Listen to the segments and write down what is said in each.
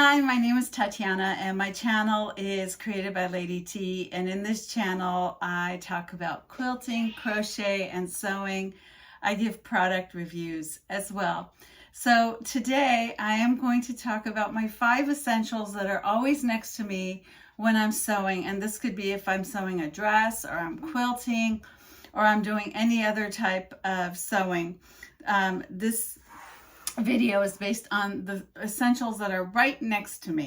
Hi, my name is Tatiana and my channel is created by Lady T, and in this channel I talk about quilting, crochet, and sewing. I give product reviews as well. So today I am going to talk about my 5 essentials that are always next to me when I'm sewing, and this could be if I'm sewing a dress or I'm quilting or I'm doing any other type of sewing. This video is based on the essentials that are right next to me.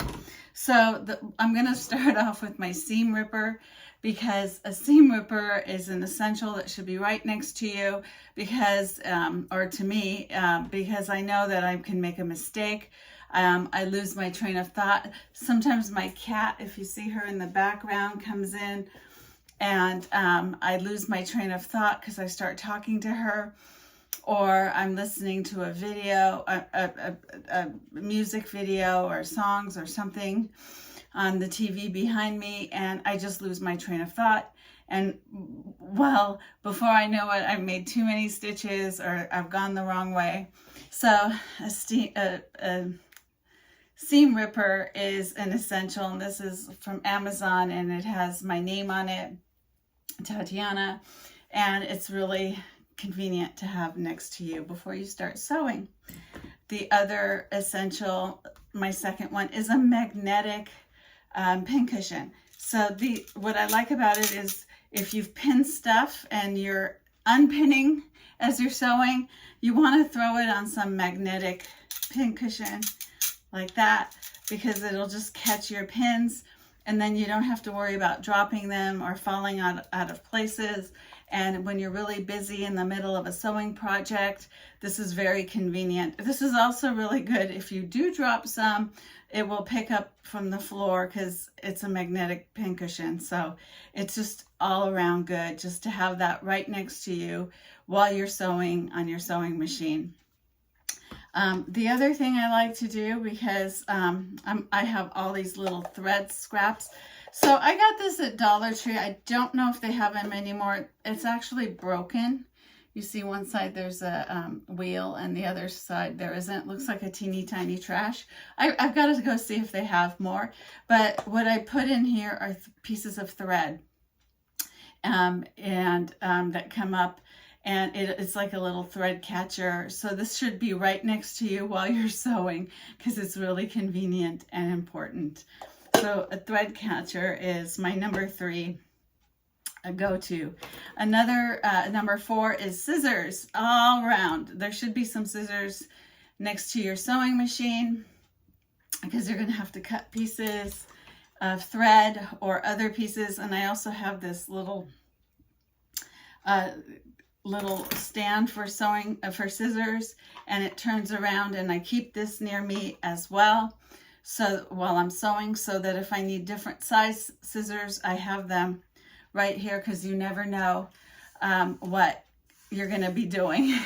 So I'm going to start off with my seam ripper, because a seam ripper is an essential that should be right next to you, because or to me, because I know that I can make a mistake. I lose my train of thought. Sometimes my cat, if you see her in the background, comes in and I lose my train of thought because I start talking to her, or I'm listening to a video, a music video or songs or something on the TV behind me, and I just lose my train of thought. And well, before I know it, I've made too many stitches or I've gone the wrong way. So a seam ripper is an essential, and this is from Amazon, and it has my name on it, Tatiana, and it's really convenient to have next to you before you start sewing. The other essential, my second one, is a magnetic pincushion. So what I like about it is if you've pinned stuff and you're unpinning as you're sewing, you want to throw it on some magnetic pincushion like that, because it'll just catch your pins, and then you don't have to worry about dropping them or falling out of places. And when you're really busy in the middle of a sewing project, this is very convenient. This is also really good if you do drop some, it will pick up from the floor because it's a magnetic pincushion. So it's just all around good just to have that right next to you while you're sewing on your sewing machine. The other thing I like to do, because I have all these little thread scraps. So I got this at Dollar Tree. I don't know if they have them anymore. It's actually broken. You see one side there's a wheel and the other side there isn't. It looks like a teeny tiny trash. I've got to go see if they have more. But what I put in here are pieces of thread that come up. And it's like a little thread catcher. So this should be right next to you while you're sewing, because it's really convenient and important. So a thread catcher is my number 3 go-to. Another number 4 is scissors all around. There should be some scissors next to your sewing machine, because you're going to have to cut pieces of thread or other pieces. And I also have this little stand for sewing for scissors, and it turns around, and I keep this near me as well, so while I'm sewing, so that if I need different size scissors, I have them right here, because you never know what you're going to be doing.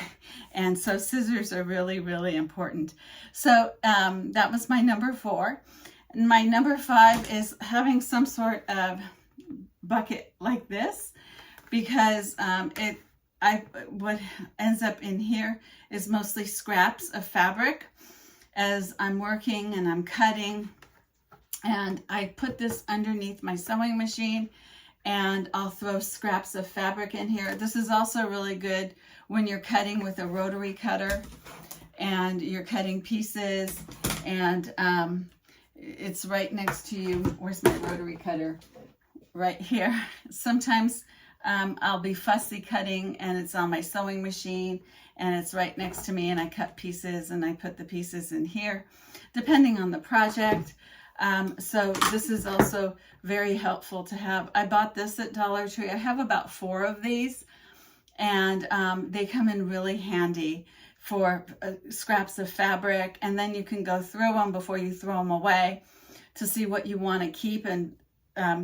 And so scissors are really, really important. So that was my number 4. And my number 5 is having some sort of bucket like this, because what ends up in here is mostly scraps of fabric as I'm working and I'm cutting. And I put this underneath my sewing machine, and I'll throw scraps of fabric in here. This is also really good when you're cutting with a rotary cutter and you're cutting pieces, and it's right next to you. Where's my rotary cutter? Right here. Sometimes I'll be fussy cutting and it's on my sewing machine and it's right next to me, and I cut pieces and I put the pieces in here depending on the project. So this is also very helpful to have. I bought this at Dollar Tree. I have about 4 of these, and they come in really handy for scraps of fabric, and then you can go through them before you throw them away to see what you want to keep and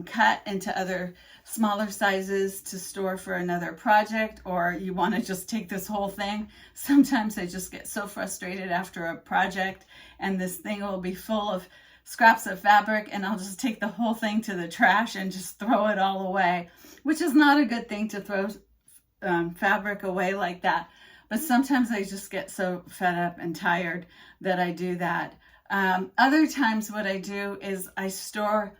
cut into other smaller sizes to store for another project, or you want to just take this whole thing. Sometimes I just get so frustrated after a project and this thing will be full of scraps of fabric, and I'll just take the whole thing to the trash and just throw it all away, which is not a good thing to throw fabric away like that. But sometimes I just get so fed up and tired that I do that. Other times what I do is I store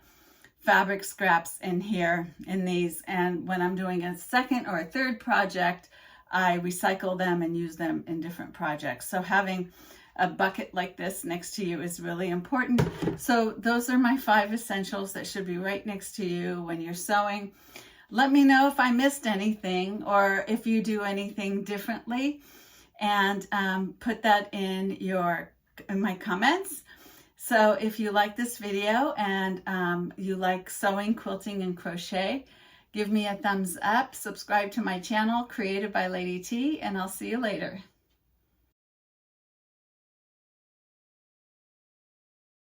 fabric scraps in here, in these, and when I'm doing a second or a third project, I recycle them and use them in different projects. So having a bucket like this next to you is really important. So those are my 5 essentials that should be right next to you when you're sewing. Let me know if I missed anything or if you do anything differently, and put that in my comments. So if you like this video and you like sewing, quilting, and crochet, give me a thumbs up, subscribe to my channel, Created by Lady T, and I'll see you later.